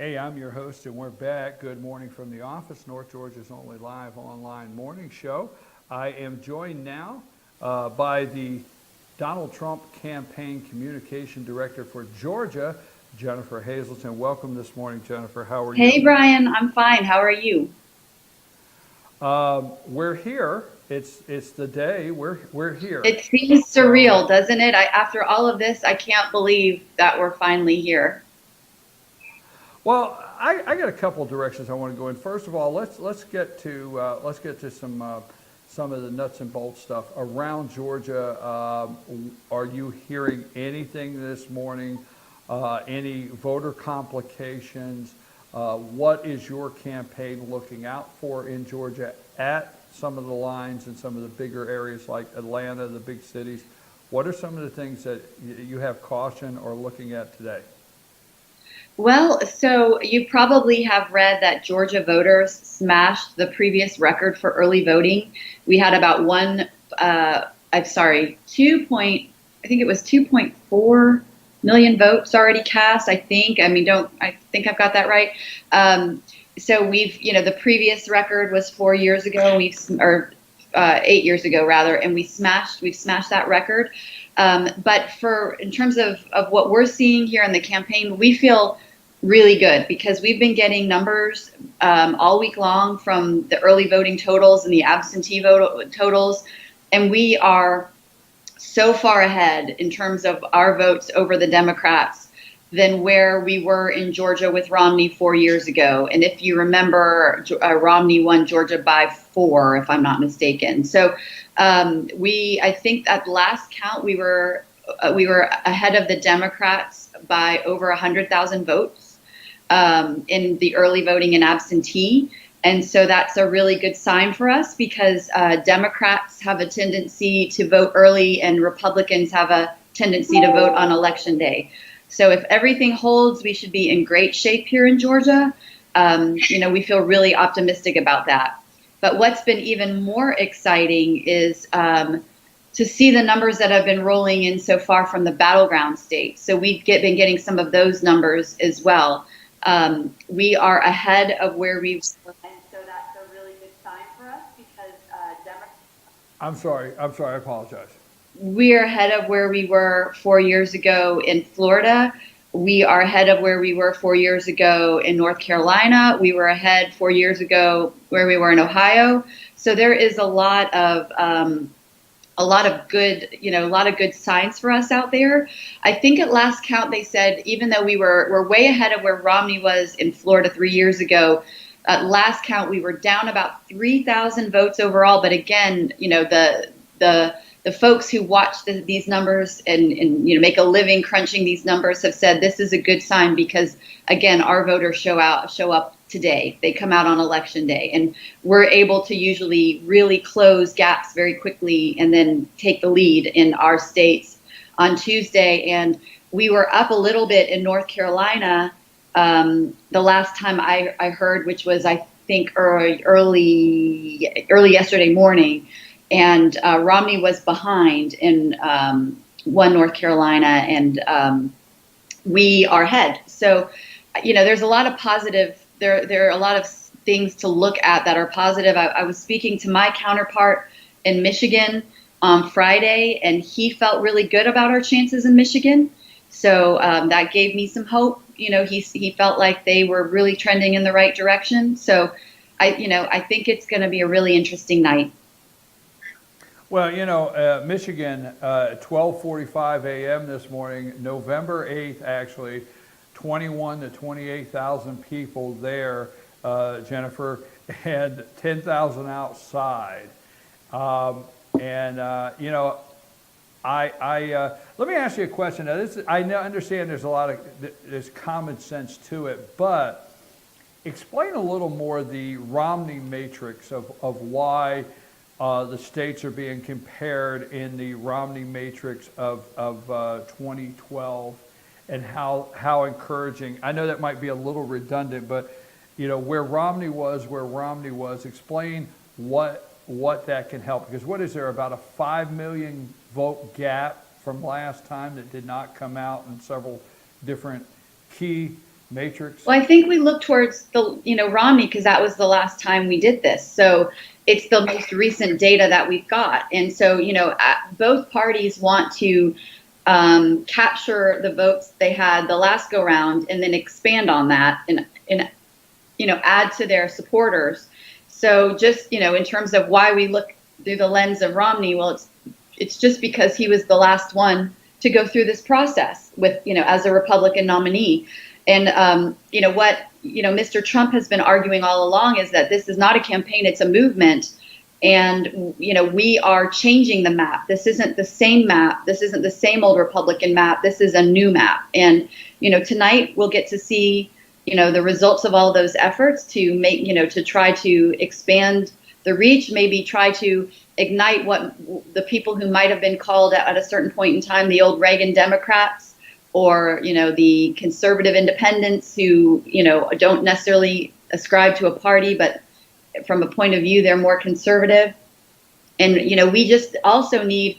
Hey, I'm your host, and we're back. Good morning from the office, North Georgia's only live online morning show. I am joined now by the Donald Trump Campaign Communication Director for Georgia, Jennifer Hazelton. Welcome this morning, Jennifer. How are Hey you? Brian, I'm fine. How are you? We're here. It's the day. We're here. It seems So, surreal, doesn't it? After all of this, I can't believe that we're finally here. I got a couple of directions I want to go in. First of all, let's get to some of the nuts and bolts stuff around Georgia. Are you hearing anything this morning? Any voter complications? What is your campaign looking out for in Georgia at some of the lines in some of the bigger areas like Atlanta, the big cities? What are some of the things that you have caution or looking at today? Well, so you probably have read that Georgia voters smashed the previous record for early voting. We had about I'm sorry, 2 point, I think it was 2.4 million votes already cast. I think I've got that right. So the previous record was 4 years ago. Or 8 years ago rather, and we've smashed that record. But in terms of what we're seeing here in the campaign, we feel really good because we've been getting numbers all week long from the early voting totals and the absentee vote totals, and we are so far ahead in terms of our votes over the Democrats than where we were in Georgia with Romney 4 years ago. And if you remember, Romney won Georgia by 4, if I'm not mistaken. So I think at last count we were ahead of the Democrats by over 100,000 votes in the early voting and absentee. And so that's a really good sign for us because Democrats have a tendency to vote early and Republicans have a tendency to vote on election day. So if everything holds, we should be in great shape here in Georgia. We feel really optimistic about that. But what's been even more exciting is to see the numbers that have been rolling in so far from the battleground states. So been getting some of those numbers as well. We are ahead of where we were, and so that's a really good sign for us because I'm sorry. I apologize. we're ahead of where we were 4 years ago in Florida. We are ahead of where we were 4 years ago in North Carolina. We were ahead 4 years ago where we were in Ohio. So there is a lot of good signs for us out there. I think at last count they said even though we're way ahead of where Romney was in Florida 3 years ago, at last count we were down about 3,000 votes overall. But again, the folks who watch these numbers and make a living crunching these numbers have said this is a good sign because again our voters show up today. They come out on election day, and we're able to usually really close gaps very quickly and then take the lead in our states on Tuesday. And we were up a little bit in North Carolina the last time I heard, which was I think early yesterday morning, and Romney was behind in one North Carolina, and we are ahead. So, there's a lot of positive. There are a lot of things to look at that are positive. I was speaking to my counterpart in Michigan on Friday, and he felt really good about our chances in Michigan. So that gave me some hope. He felt like they were really trending in the right direction. So I think it's going to be a really interesting night. Well, Michigan, 12:45 a.m. this morning, November 8th, actually, 21 to 28,000 people there, Jennifer, and 10,000 outside. Um, and let me ask you a question. Now, understand there's common sense to it, but explain a little more the Romney matrix of why the states are being compared in the Romney matrix of 2012, and how encouraging. I know that might be a little redundant, but where Romney was. Explain what that can help, because what is there, about a 5 million vote gap from last time that did not come out in several different key matrix? Well, I think we look towards Romney because that was the last time we did this. So it's the most recent data that we've got. And so, both parties want to capture the votes they had the last go round and then expand on that and add to their supporters. So just, in terms of why we look through the lens of Romney, well, it's just because he was the last one to go through this process with, as a Republican nominee. And, what, Mr. Trump has been arguing all along is that this is not a campaign, it's a movement. And, we are changing the map. This isn't the same map. This isn't the same old Republican map. This is a new map. And, tonight we'll get to see, the results of all those efforts to make, to try to expand the reach, maybe try to ignite what the people who might have been called at a certain point in time, the old Reagan Democrats, or, the conservative independents who, don't necessarily ascribe to a party, but from a point of view, they're more conservative. And, we just also need,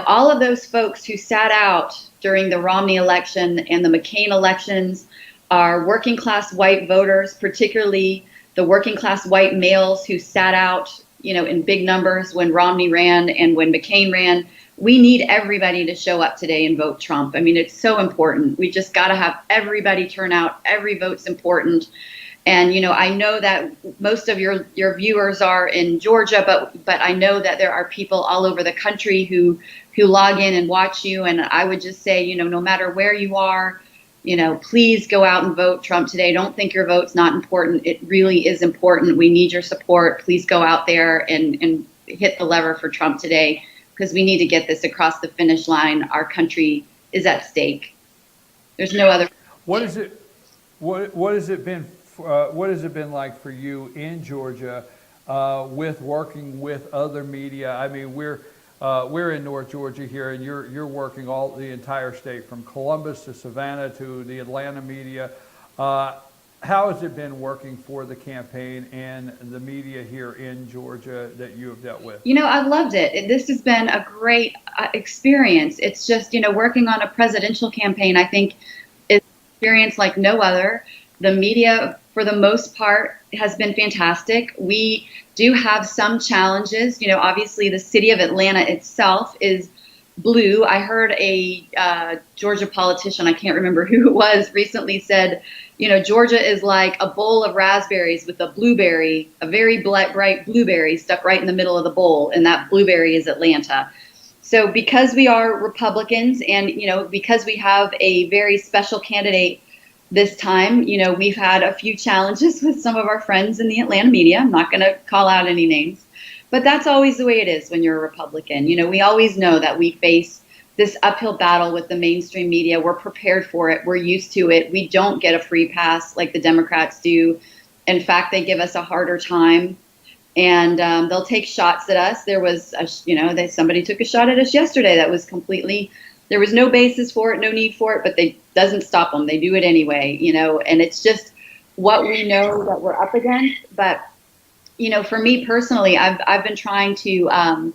all of those folks who sat out during the Romney election and the McCain elections are working class white voters, particularly the working class white males who sat out, in big numbers when Romney ran and when McCain ran. We need everybody to show up today and vote Trump. I mean, it's so important. We just got to have everybody turn out. Every vote's important. And, I know that most of your viewers are in Georgia, but I know that there are people all over the country who log in and watch you. And I would just say, no matter where you are, please go out and vote Trump today. Don't think your vote's not important. It really is important. We need your support. Please go out there and hit the lever for Trump today, because we need to get this across the finish line. Our country is at stake. There's no other. What has it been like for you in Georgia with working with other media? I mean, we're in North Georgia here, and you're working the entire state from Columbus to Savannah to the Atlanta media. How has it been working for the campaign and the media here in Georgia that you have dealt with? I've loved it. This has been a great experience. It's just, working on a presidential campaign, I think, is an experience like no other. The media, for the most part, has been fantastic. We do have some challenges. Obviously, the city of Atlanta itself is blue. I heard a Georgia politician, I can't remember who it was, recently said, Georgia is like a bowl of raspberries with a blueberry, a very bright blueberry stuck right in the middle of the bowl, and that blueberry is Atlanta. So because we are Republicans and, because we have a very special candidate this time, we've had a few challenges with some of our friends in the Atlanta media. I'm not going to call out any names, but that's always the way it is when you're a Republican. We always know that we face this uphill battle with the mainstream media. We're prepared for it. We're used to it. We don't get a free pass like the Democrats do. In fact, they give us a harder time, and they'll take shots at us. There was, somebody took a shot at us yesterday that was completely, there was no basis for it, no need for it, but they doesn't stop them. They do it anyway, and it's just what we know that we're up against. But, for me personally, I've been trying to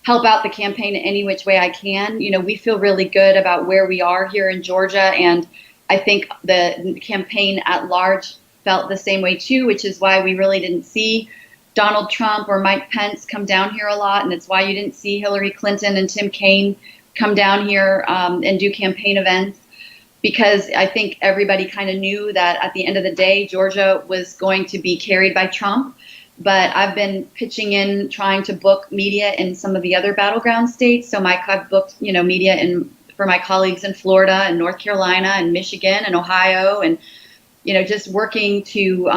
help out the campaign in any which way I can. We feel really good about where we are here in Georgia, and I think the campaign at large felt the same way too, which is why we really didn't see Donald Trump or Mike Pence come down here a lot, and it's why you didn't see Hillary Clinton and Tim Kaine come down here and do campaign events, because I think everybody kind of knew that at the end of the day, Georgia was going to be carried by Trump. But I've been pitching in, trying to book media in some of the other battleground states. So I've booked, media for my colleagues in Florida and North Carolina and Michigan and Ohio, and, just working to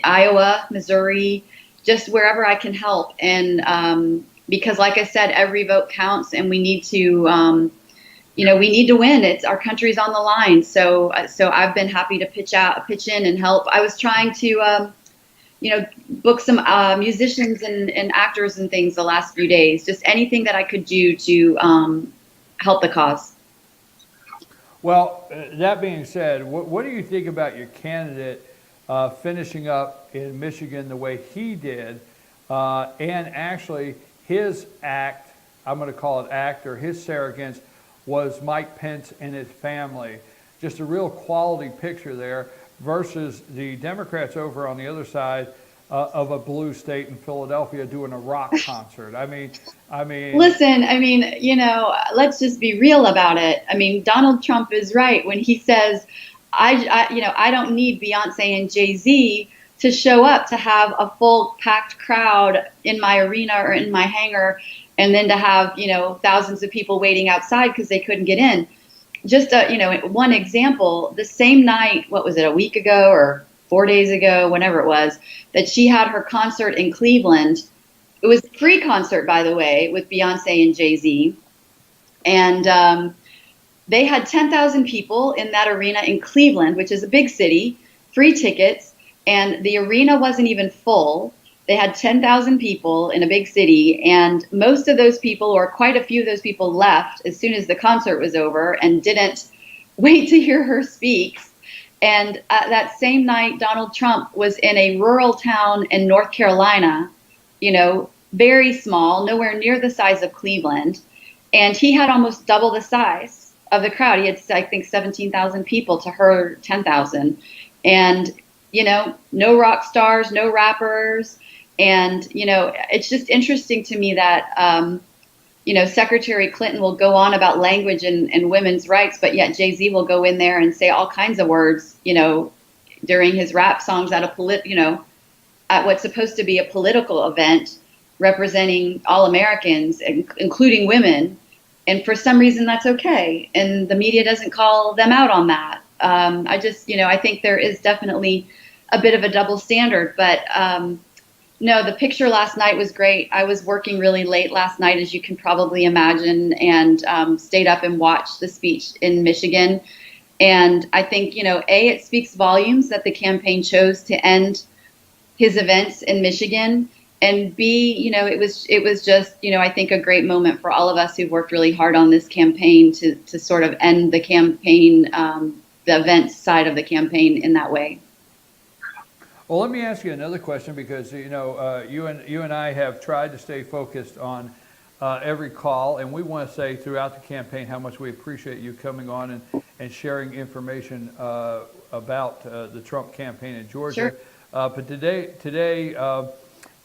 Iowa, Missouri, just wherever I can help. And because, like I said, every vote counts, and we need to, we need to win. It's our country's on the line. So I've been happy to pitch in and help. I was trying to, book some musicians and actors and things the last few days, just anything that I could do to help the cause. Well, that being said, what do you think about your candidate finishing up in Michigan the way he did, and actually his act, I'm going to call it act, or his surrogates, was Mike Pence and his family. just a real quality picture there versus the Democrats over on the other side of a blue state in Philadelphia doing a rock concert. Listen, I mean, let's just be real about it. I mean, Donald Trump is right when he says, I don't need Beyonce and Jay-Z to show up to have a full packed crowd in my arena or in my hangar, and then to have, thousands of people waiting outside because they couldn't get in. Just, one example, the same night, what was it, a week ago or 4 days ago, whenever it was, that she had her concert in Cleveland. It was a free concert, by the way, with Beyonce and Jay-Z. And they had 10,000 people in that arena in Cleveland, which is a big city, free tickets, and the arena wasn't even full. They had 10,000 people in a big city, and most of those people, or quite a few of those people, left as soon as the concert was over and didn't wait to hear her speak. And that same night, Donald Trump was in a rural town in North Carolina, very small, nowhere near the size of Cleveland. And he had almost double the size of the crowd. He had, I think, 17,000 people to her 10,000. And, no rock stars, no rappers. And, it's just interesting to me that, Secretary Clinton will go on about language and women's rights, but yet Jay-Z will go in there and say all kinds of words, during his rap songs at at what's supposed to be a political event representing all Americans, including women. And for some reason that's okay. And the media doesn't call them out on that. I think there is definitely a bit of a double standard, but, no, the picture last night was great. I was working really late last night, as you can probably imagine, and stayed up and watched the speech in Michigan. And I think, it speaks volumes that the campaign chose to end his events in Michigan. And B, it was just, I think a great moment for all of us who've worked really hard on this campaign to sort of end the campaign, the events side of the campaign in that way. Well, let me ask you another question, because you and I have tried to stay focused on every call, and we want to say throughout the campaign how much we appreciate you coming on and sharing information about the Trump campaign in Georgia. Sure. But today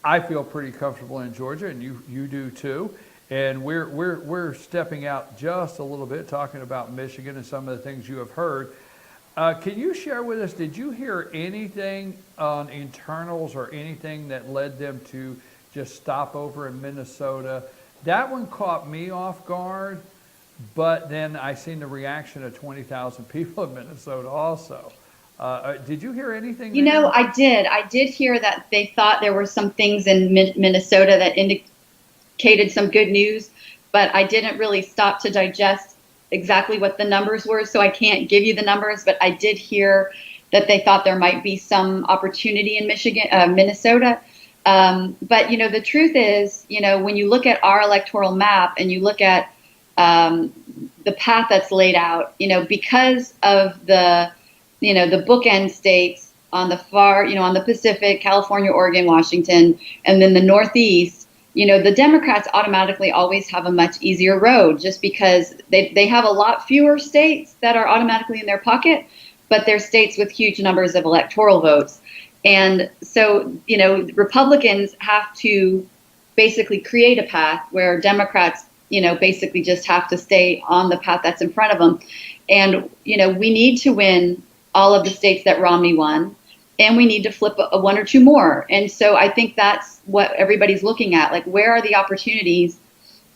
I feel pretty comfortable in Georgia, and you do too. And we're stepping out just a little bit, talking about Michigan and some of the things you have heard. Can you share with us, did you hear anything on internals or anything that led them to just stop over in Minnesota? That one caught me off guard, but then I seen the reaction of 20,000 people in Minnesota also. Did you hear anything there? I did. I did hear that they thought there were some things in Minnesota that indicated some good news, but I didn't really stop to digest exactly what the numbers were, so I can't give you the numbers, but I did hear that they thought there might be some opportunity in Minnesota. But, the truth is, when you look at our electoral map and you look at the path that's laid out, because of the bookend states on the far, on the Pacific, California, Oregon, Washington, and then the Northeast, the Democrats automatically always have a much easier road, just because they have a lot fewer states that are automatically in their pocket, but they're states with huge numbers of electoral votes. And so, Republicans have to basically create a path where Democrats, basically just have to stay on the path that's in front of them. And, we need to win all of the states that Romney won, and we need to flip one or two more. And so I think that's what everybody's looking at. Like, where are the opportunities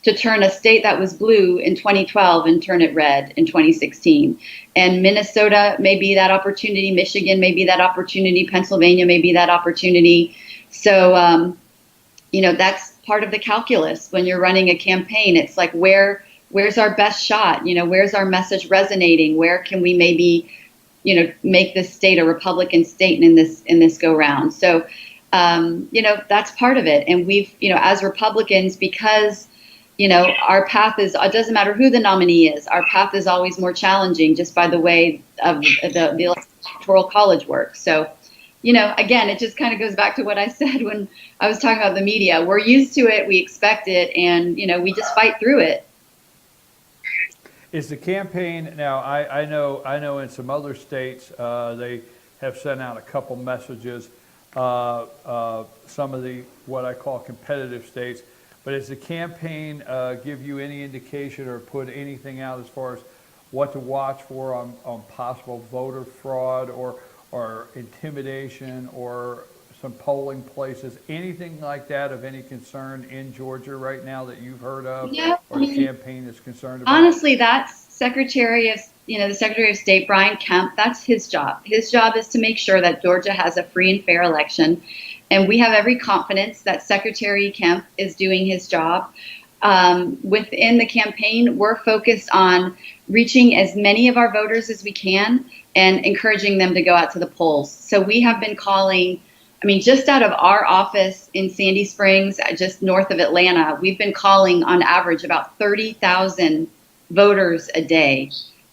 to turn a state that was blue in 2012 and turn it red in 2016? And Minnesota may be that opportunity. Michigan may be that opportunity. Pennsylvania may be that opportunity. So, that's part of the calculus when you're running a campaign. It's like, where's our best shot? Where's our message resonating? Where can we maybe make this state a Republican state in this go round? So, that's part of it. And we've, as Republicans, because, our path is, it doesn't matter who the nominee is, our path is always more challenging just by the way of the electoral college works. So, again, it just kind of goes back to what I said when I was talking about the media. We're used to it, we expect it, and, we just fight through it. Is the campaign now? I know in some other states they have sent out a couple messages. Some of the what I call competitive states. But does the campaign give you any indication or put anything out as far as what to watch for on possible voter fraud or intimidation or some polling places, anything like that of any concern in Georgia right now that you've heard of Yeah, I or the mean, campaign is concerned about? honestly, that's the Secretary of State, Brian Kemp, that's his job. His job is to make sure that Georgia has a free and fair election. And we have every confidence that Secretary Kemp is doing his job. Within the campaign, we're focused on reaching as many of our voters as we can and encouraging them to go out to the polls. So we have been calling, I mean, just out of our office in Sandy Springs, just north of Atlanta, we've been calling on average about 30,000 voters a day.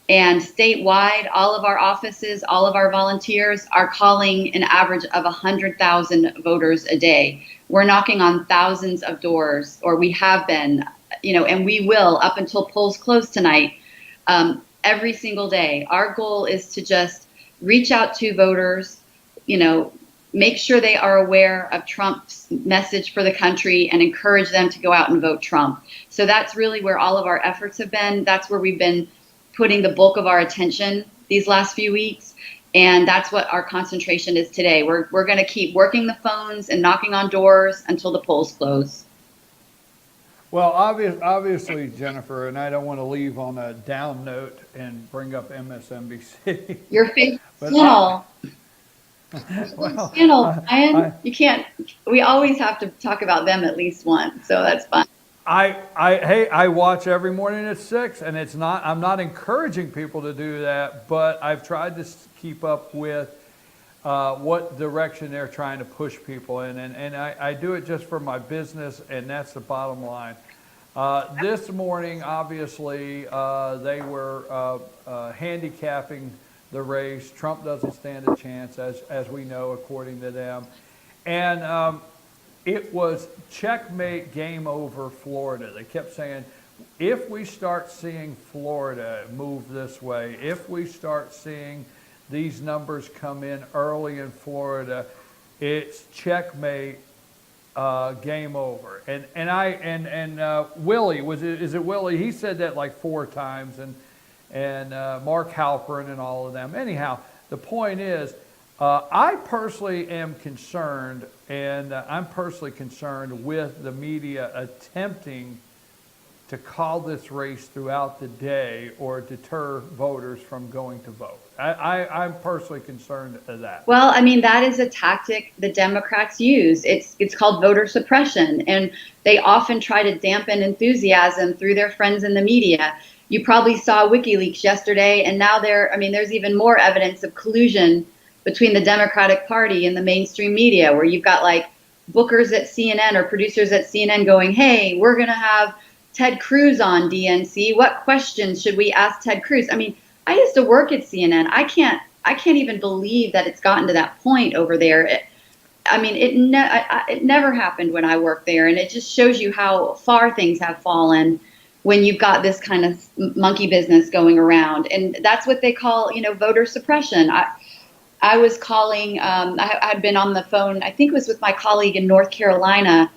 And statewide, all of our offices, all of our volunteers are calling an average of 100,000 voters a day. We're knocking on thousands of doors, or we have been, and we will up until polls close tonight, every single day. Our goal is to just reach out to voters, make sure they are aware of Trump's message for the country and encourage them to go out and vote Trump. So that's really where all of our efforts have been. That's where we've been putting the bulk of our attention these last few weeks. And that's what our concentration is today. We're going to keep working the phones and knocking on doors until the polls close. Well, obviously, Jennifer, and I don't want to leave on a down note and bring up MSNBC. Your favorite But channel. well, Brian, you can't. We always have to talk about them at least once, so that's fine. I watch every morning at 6, and I'm not encouraging people to do that, but I've tried to keep up with what direction they're trying to push people in, and I do it just for my business, and that's the bottom line. This morning, obviously, they were handicapping the race. Trump doesn't stand a chance, as we know, according to them, and it was checkmate, game over, Florida. They kept saying, if we start seeing Florida move this way, if we start seeing these numbers come in early in Florida, it's checkmate, game over. And Willie, is it Willie? He said that like 4 times, and Mark Halperin and all of them. Anyhow, the point is, I personally am concerned, and I'm personally concerned with the media attempting to call this race throughout the day or deter voters from going to vote. I'm personally concerned of that. Well, I mean, that is a tactic the Democrats use. It's called voter suppression, and they often try to dampen enthusiasm through their friends in the media. You probably saw WikiLeaks yesterday, and now there's even more evidence of collusion between the Democratic Party and the mainstream media, where you've got like bookers at CNN or producers at CNN going, hey, we're going to have Ted Cruz on DNC. What questions should we ask Ted Cruz? I mean, I used to work at CNN. I can't even believe that it's gotten to that point over there. It never happened when I worked there, and it just shows you how far things have fallen when you've got this kind of monkey business going around. And that's what they call, voter suppression. I was calling, I had been on the phone, I think it was with my colleague in North Carolina,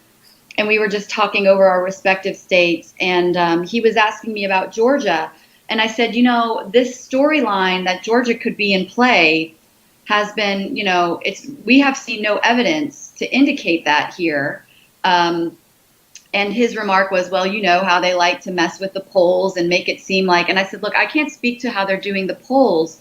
and we were just talking over our respective states, and he was asking me about Georgia. And I said, this storyline that Georgia could be in play has been, we have seen no evidence to indicate that here. And his remark was, well, how they like to mess with the polls and make it seem like, and I said, look, I can't speak to how they're doing the polls,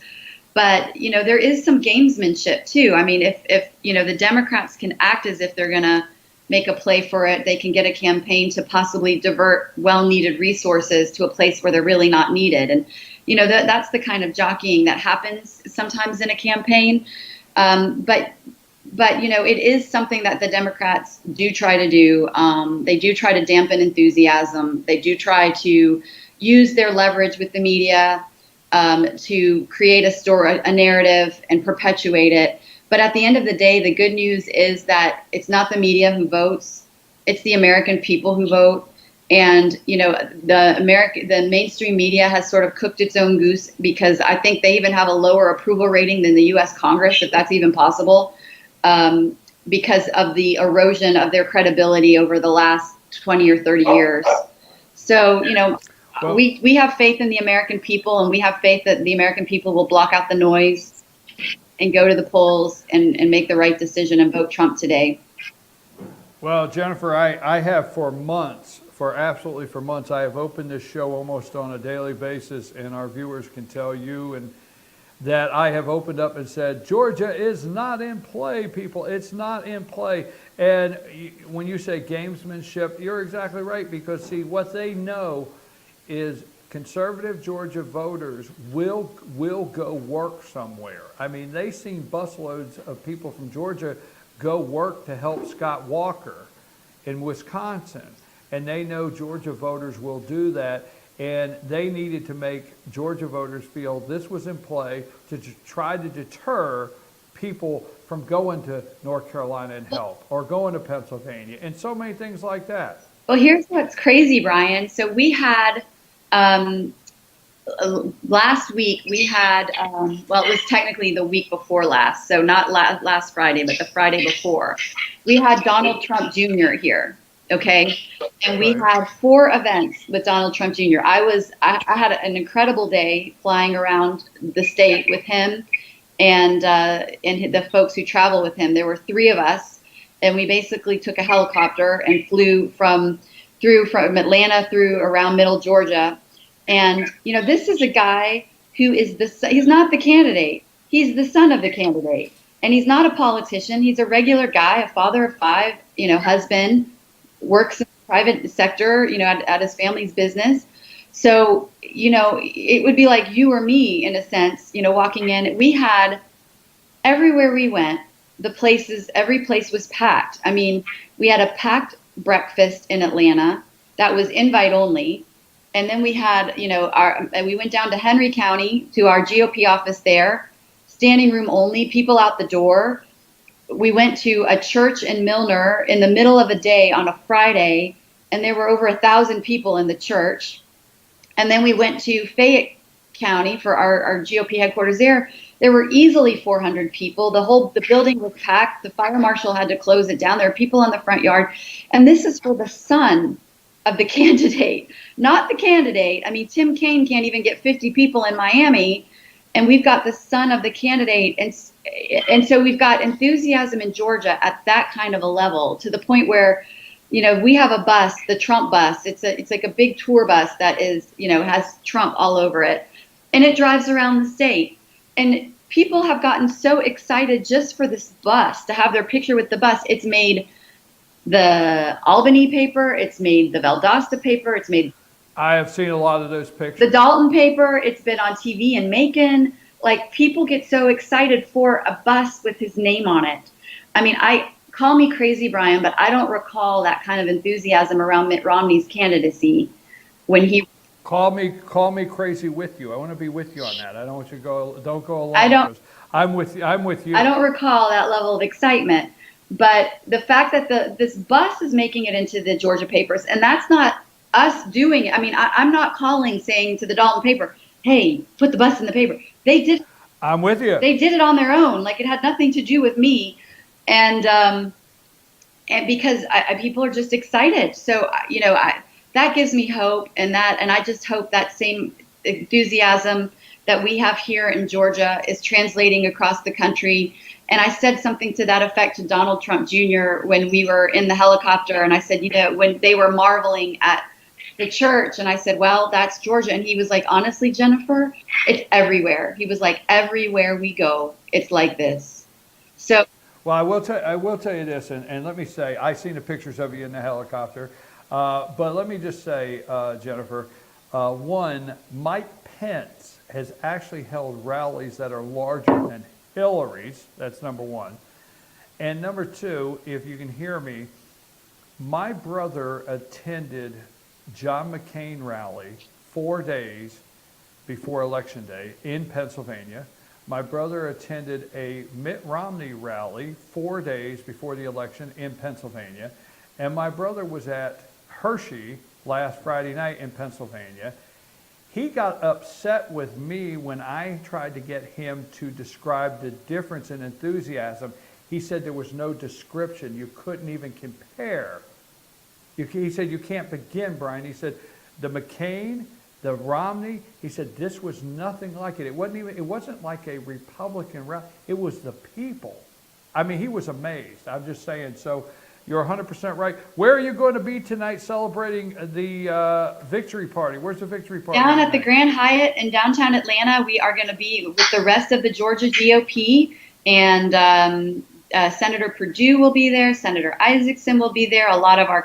but, there is some gamesmanship too. I mean, if the Democrats can act as if they're going to make a play for it, they can get a campaign to possibly divert well-needed resources to a place where they're really not needed. And, that's the kind of jockeying that happens sometimes in a campaign. But it is something that the Democrats do try to do. They do try to dampen enthusiasm. They do try to use their leverage with the media to create a story, a narrative, and perpetuate it. But at the end of the day, the good news is that it's not the media who votes. It's the American people who vote. And the mainstream media has sort of cooked its own goose, because I think they even have a lower approval rating than the U.S. Congress, if that's even possible, because of the erosion of their credibility over the last 20 or 30 years. So, Well, we have faith in the American people, and we have faith that the American people will block out the noise and go to the polls and make the right decision and vote Trump today. well, Jennifer, I have for months, absolutely for months, I have opened this show almost on a daily basis, and our viewers can tell you and that I have opened up and said, Georgia is not in play, people. It's not in play. And when you say gamesmanship, you're exactly right, because see, what they know is conservative Georgia voters will go work somewhere. I mean, they've seen busloads of people from Georgia go work to help Scott Walker in Wisconsin. And they know Georgia voters will do that. And they needed to make Georgia voters feel this was in play to try to deter people from going to North Carolina and help, or going to Pennsylvania, and so many things like that. Well, here's what's crazy, Brian. So we had last week, we had, well, it was technically the week before last, so not last Friday, but the Friday before. We had Donald Trump Jr. here, okay? And we had 4 events with Donald Trump Jr. I had an incredible day flying around the state with him and the folks who travel with him. There were 3 of us, and we basically took a helicopter and flew from Atlanta through around middle Georgia. And, this is a guy who is he's not the candidate. He's the son of the candidate. And he's not a politician. He's a regular guy, a father of 5, husband, works in the private sector, at his family's business. So, it would be like you or me, in a sense, walking in. We had, everywhere we went, every place was packed. I mean, we had a packed breakfast in Atlanta that was invite only. And then we had, we went down to Henry County to our GOP office there, standing room only, people out the door. We went to a church in Milner in the middle of a day on a Friday, and there were over 1,000 people in the church. And then we went to Fayette County for our GOP headquarters there. There were easily 400 people. The building was packed. The fire marshal had to close it down. There were people on the front yard. And this is for the son of the candidate, not the candidate. I mean, Tim Kaine can't even get 50 people in Miami, and we've got the son of the candidate. And so we've got enthusiasm in Georgia at that kind of a level, to the point where, we have a bus, the Trump bus. It's like a big tour bus that is, has Trump all over it, and it drives around the state. And people have gotten so excited just for this bus, to have their picture with the bus. It's made the Albany paper, it's made the Valdosta paper, it's made I have seen a lot of those pictures. the Dalton paper, it's been on TV in Macon. Like, people get so excited for a bus with his name on it. I mean, call me crazy, Brian, but I don't recall that kind of enthusiasm around Mitt Romney's candidacy when he Call me crazy with you. I want to be with you on that. I don't want you to don't go alone. I'm with you. I don't recall that level of excitement. But the fact that this bus is making it into the Georgia papers, and that's not us doing it. I mean, I'm not saying to the Dalton paper, hey, put the bus in the paper. They did. I'm with you. They did it on their own. Like, it had nothing to do with me. And because people are just excited. So, that gives me hope, and I just hope that same enthusiasm that we have here in Georgia is translating across the country. And I said something to that effect to Donald Trump Jr. when we were in the helicopter. And I said, when they were marveling at the church, and I said, well, that's Georgia. And he was like, honestly, Jennifer, it's everywhere. He was like, everywhere we go, it's like this. So. Well, I will tell you this, and let me say, I've seen the pictures of you in the helicopter. But let me just say, Jennifer, one, Mike Pence has actually held rallies that are larger than Hillary's. That's number one. And number two, if you can hear me, my brother attended John McCain rally 4 days before Election Day in Pennsylvania. My brother attended a Mitt Romney rally 4 days before the election in Pennsylvania. And my brother was at Hershey last Friday night in Pennsylvania. He got upset with me when I tried to get him to describe the difference in enthusiasm. He said there was no description. You couldn't even compare. He said, you can't begin, Brian. He said, the McCain, the Romney, he said, this was nothing like it. It wasn't like a Republican rally. It was the people. I mean, he was amazed. I'm just saying. So you're 100% right. Where are you going to be tonight celebrating the victory party? Where's the victory party? Down at the Grand Hyatt in downtown Atlanta. We are going to be with the rest of the Georgia GOP, and Senator Perdue will be there. Senator Isaacson will be there. A lot of our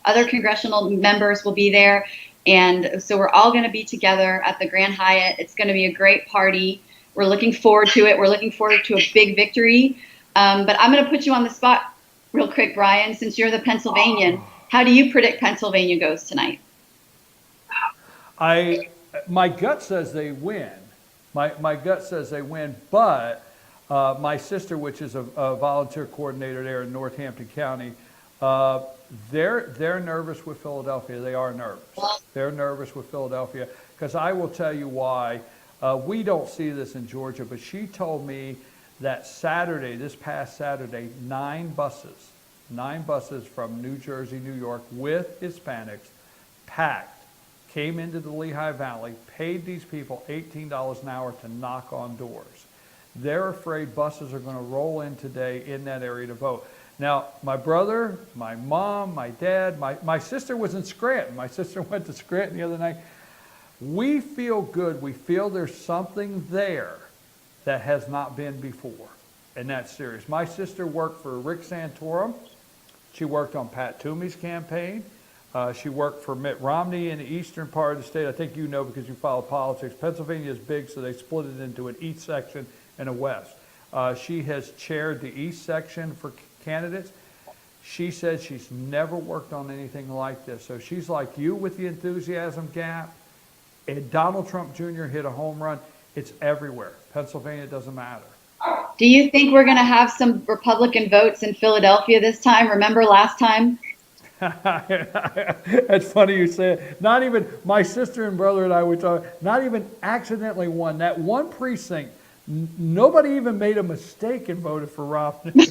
other congressional members will be there. And so we're all going to be together at the Grand Hyatt. It's going to be a great party. We're looking forward to it. We're looking forward to a big victory. But I'm going to put you on the spot real quick, Brian, since you're the Pennsylvanian. How do you predict Pennsylvania goes tonight? My gut says they win. My gut says they win, but my sister, which is a volunteer coordinator there in Northampton County, they're nervous with Philadelphia. They are nervous. They're nervous with Philadelphia because I will tell you why. We don't see this in Georgia, but she told me that this past Saturday, 9 buses from New Jersey, New York with Hispanics packed, came into the Lehigh Valley, paid these people $18 an hour to knock on doors. They're afraid buses are going to roll in today in that area to vote. Now, my brother, my mom, my dad, my sister was in Scranton. My sister went to Scranton the other night. We feel good. We feel there's something there that has not been before, and that's serious. My sister worked for Rick Santorum. She worked on Pat Toomey's campaign. She worked for Mitt Romney in the eastern part of the state. I think you know because you follow politics. Pennsylvania is big, so they split it into an east section and a west. She has chaired the east section for candidates. She said she's never worked on anything like this. So she's like you with the enthusiasm gap. And Donald Trump Jr. hit a home run. It's everywhere. Pennsylvania doesn't matter. Do you think we're going to have some Republican votes in Philadelphia this time? Remember last time? That's funny you say it. Not even my sister and brother and I were talking, not even accidentally won. That one precinct, nobody even made a mistake and voted for Romney.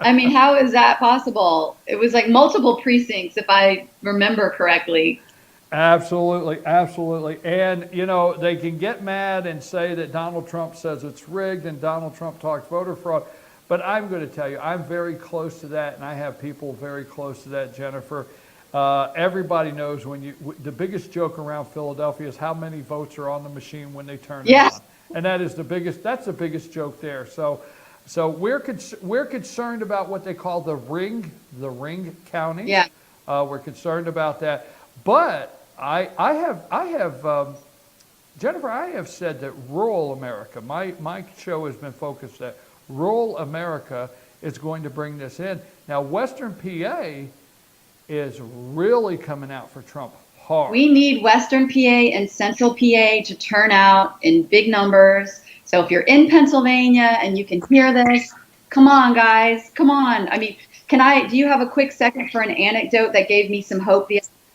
I mean, how is that possible? It was like multiple precincts, if I remember correctly. Absolutely, absolutely. And, you know, they can get mad and say that Donald Trump says it's rigged and Donald Trump talks voter fraud. But I'm going to tell you, I'm very close to that, and I have people very close to that, Jennifer. Everybody knows the biggest joke around Philadelphia is how many votes are on the machine when they turn it on. And that's the biggest joke there. So we're concerned about what they call the ring counties. Yeah. We're concerned about that. But I have Jennifer, I have said that rural America, my show has been focused that rural America is going to bring this in. Now, Western PA is really coming out for Trump hard. We need Western PA and Central PA to turn out in big numbers. So if you're in Pennsylvania and you can hear this, come on, guys, come on. I mean, do you have a quick second for an anecdote that gave me some hope?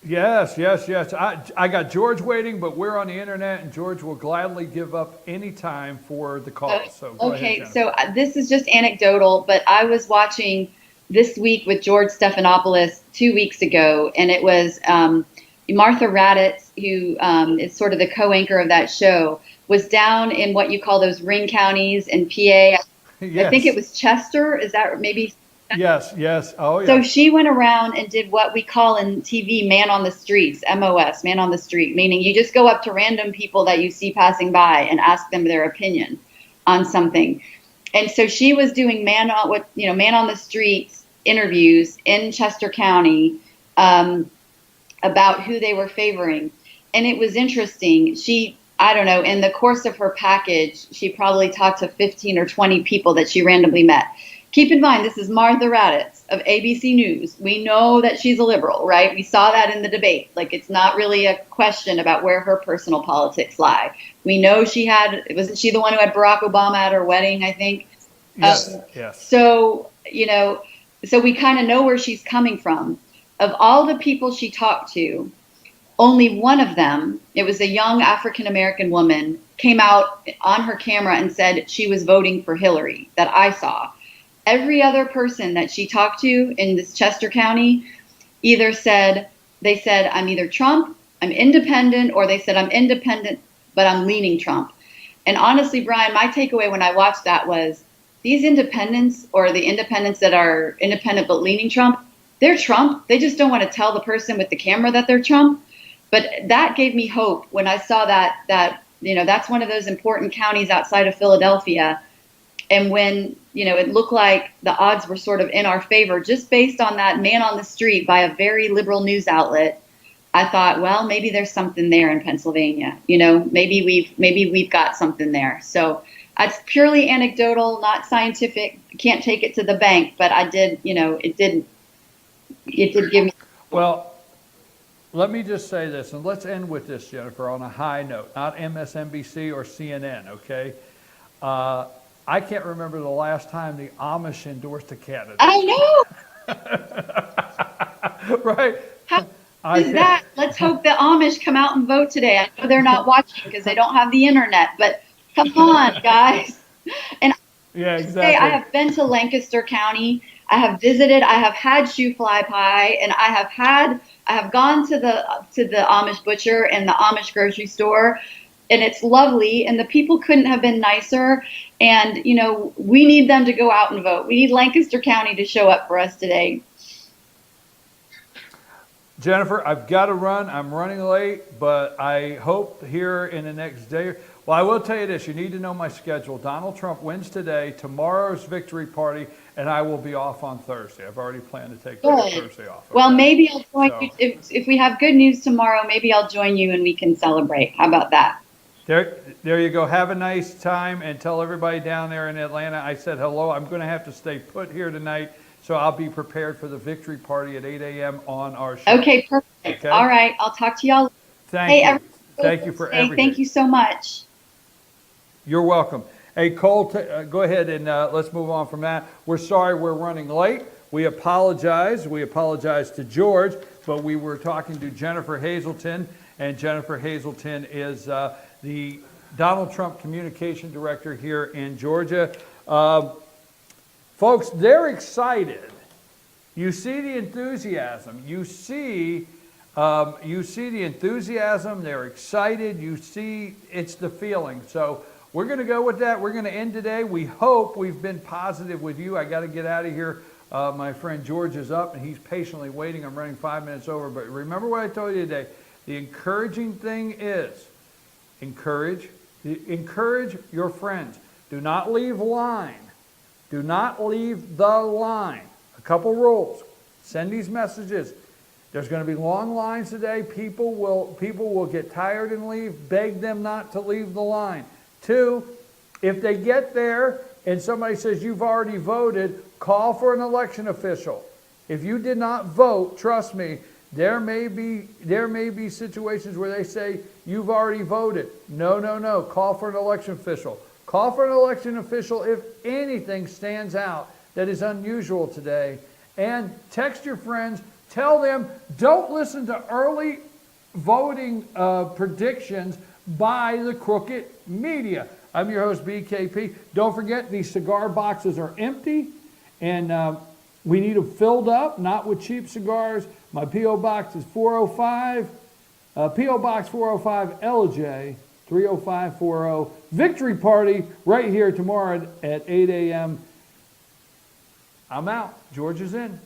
Yes. I got George waiting, but we're on the internet, and George will gladly give up any time for the call. So go ahead, so this is just anecdotal, but I was watching This Week with George Stephanopoulos 2 weeks ago, and it was Martha Raddatz, who is sort of the co-anchor of that show, was down in what you call those ring counties in PA. Yes. I think it was Chester. Is that maybe? Yes. Oh, yeah. So she went around and did what we call in TV man on the streets, MOS, man on the street, meaning you just go up to random people that you see passing by and ask them their opinion on something. And so she was doing man on the streets interviews in Chester County about who they were favoring. And it was interesting. I don't know, in the course of her package, she probably talked to 15 or 20 people that she randomly met. Keep in mind, this is Martha Raddatz of ABC News. We know that she's a liberal, right? We saw that in the debate. Like, it's not really a question about where her personal politics lie. We know wasn't she the one who had Barack Obama at her wedding, I think? Yes. So, so we kind of know where she's coming from. of all the people she talked to, only one of them, it was a young African American woman, came out on her camera and said she was voting for Hillary, that I saw. Every other person that she talked to in this Chester County either said, they said, I'm either Trump, I'm independent, or they said, I'm independent, but I'm leaning Trump. And honestly, Brian, my takeaway when I watched that was these independents, or the independents that are independent but leaning Trump, they're Trump. They just don't want to tell the person with the camera that they're Trump. But that gave me hope when I saw that that's one of those important counties outside of Philadelphia. And when, it looked like the odds were sort of in our favor, just based on that man on the street by a very liberal news outlet, I thought, well, maybe there's something there in Pennsylvania. Maybe we've got something there. So it's purely anecdotal, not scientific. Can't take it to the bank, but I did, it did give me. Well, let me just say this, and let's end with this, Jennifer, on a high note, not MSNBC or CNN, okay? I can't remember the last time the Amish endorsed a candidate. I know. Right? How is that? Let's hope the Amish come out and vote today. I know they're not watching because they don't have the internet, but come on, guys. And yeah, exactly. I have been to Lancaster County. I have visited. I have had shoe fly pie, and I have gone to the Amish butcher and the Amish grocery store, and it's lovely. And the people couldn't have been nicer. And we need them to go out and vote. We need Lancaster County to show up for us today. Jennifer, I've got to run. I'm running late, but I hope here in the next day. Well, I will tell you this. You need to know my schedule. Donald Trump wins today. Tomorrow's victory party, and I will be off on Thursday. I've already planned to take Thursday off. Okay? Well, maybe I'll join you. If we have good news tomorrow, maybe I'll join you and we can celebrate. How about that? There you go. Have a nice time, and tell everybody down there in Atlanta I said hello. I'm going to have to stay put here tonight, so I'll be prepared for the victory party at 8 a.m. on our show. Okay, perfect. Okay? All right. I'll talk to y'all. Thank you. Thank you for everything. Thank you so much. You're welcome. Hey, Cole, go ahead and let's move on from that. We're sorry we're running late. We apologize. We apologize to George, but we were talking to Jennifer Hazelton, and Jennifer Hazelton is the Donald Trump Communication Director here in Georgia. Folks, they're excited. You see the enthusiasm. You see the enthusiasm. They're excited. You see it's the feeling. So we're going to go with that. We're going to end today. We hope we've been positive with you. I got to get out of here. My friend George is up, and he's patiently waiting. I'm running 5 minutes over. But remember what I told you today. The encouraging thing is encourage your friends. Do not leave line. Do not leave the line. A couple rules. Send these messages. There's going to be long lines today. People will get tired and leave. Beg them not to leave the line. 2, if they get there and somebody says you've already voted, call for an election official. If you did not vote, trust me, there may be situations where they say you've already voted. No. Call for an election official. Call for an election official if anything stands out that is unusual today. And text your friends. Tell them, don't listen to early voting predictions by the crooked media. I'm your host, BKP. Don't forget, these cigar boxes are empty, and we need them filled up, not with cheap cigars. My P.O. Box is 405, P.O. Box 405 LJ 30540. Victory party right here tomorrow at 8 a.m. I'm out. George is in.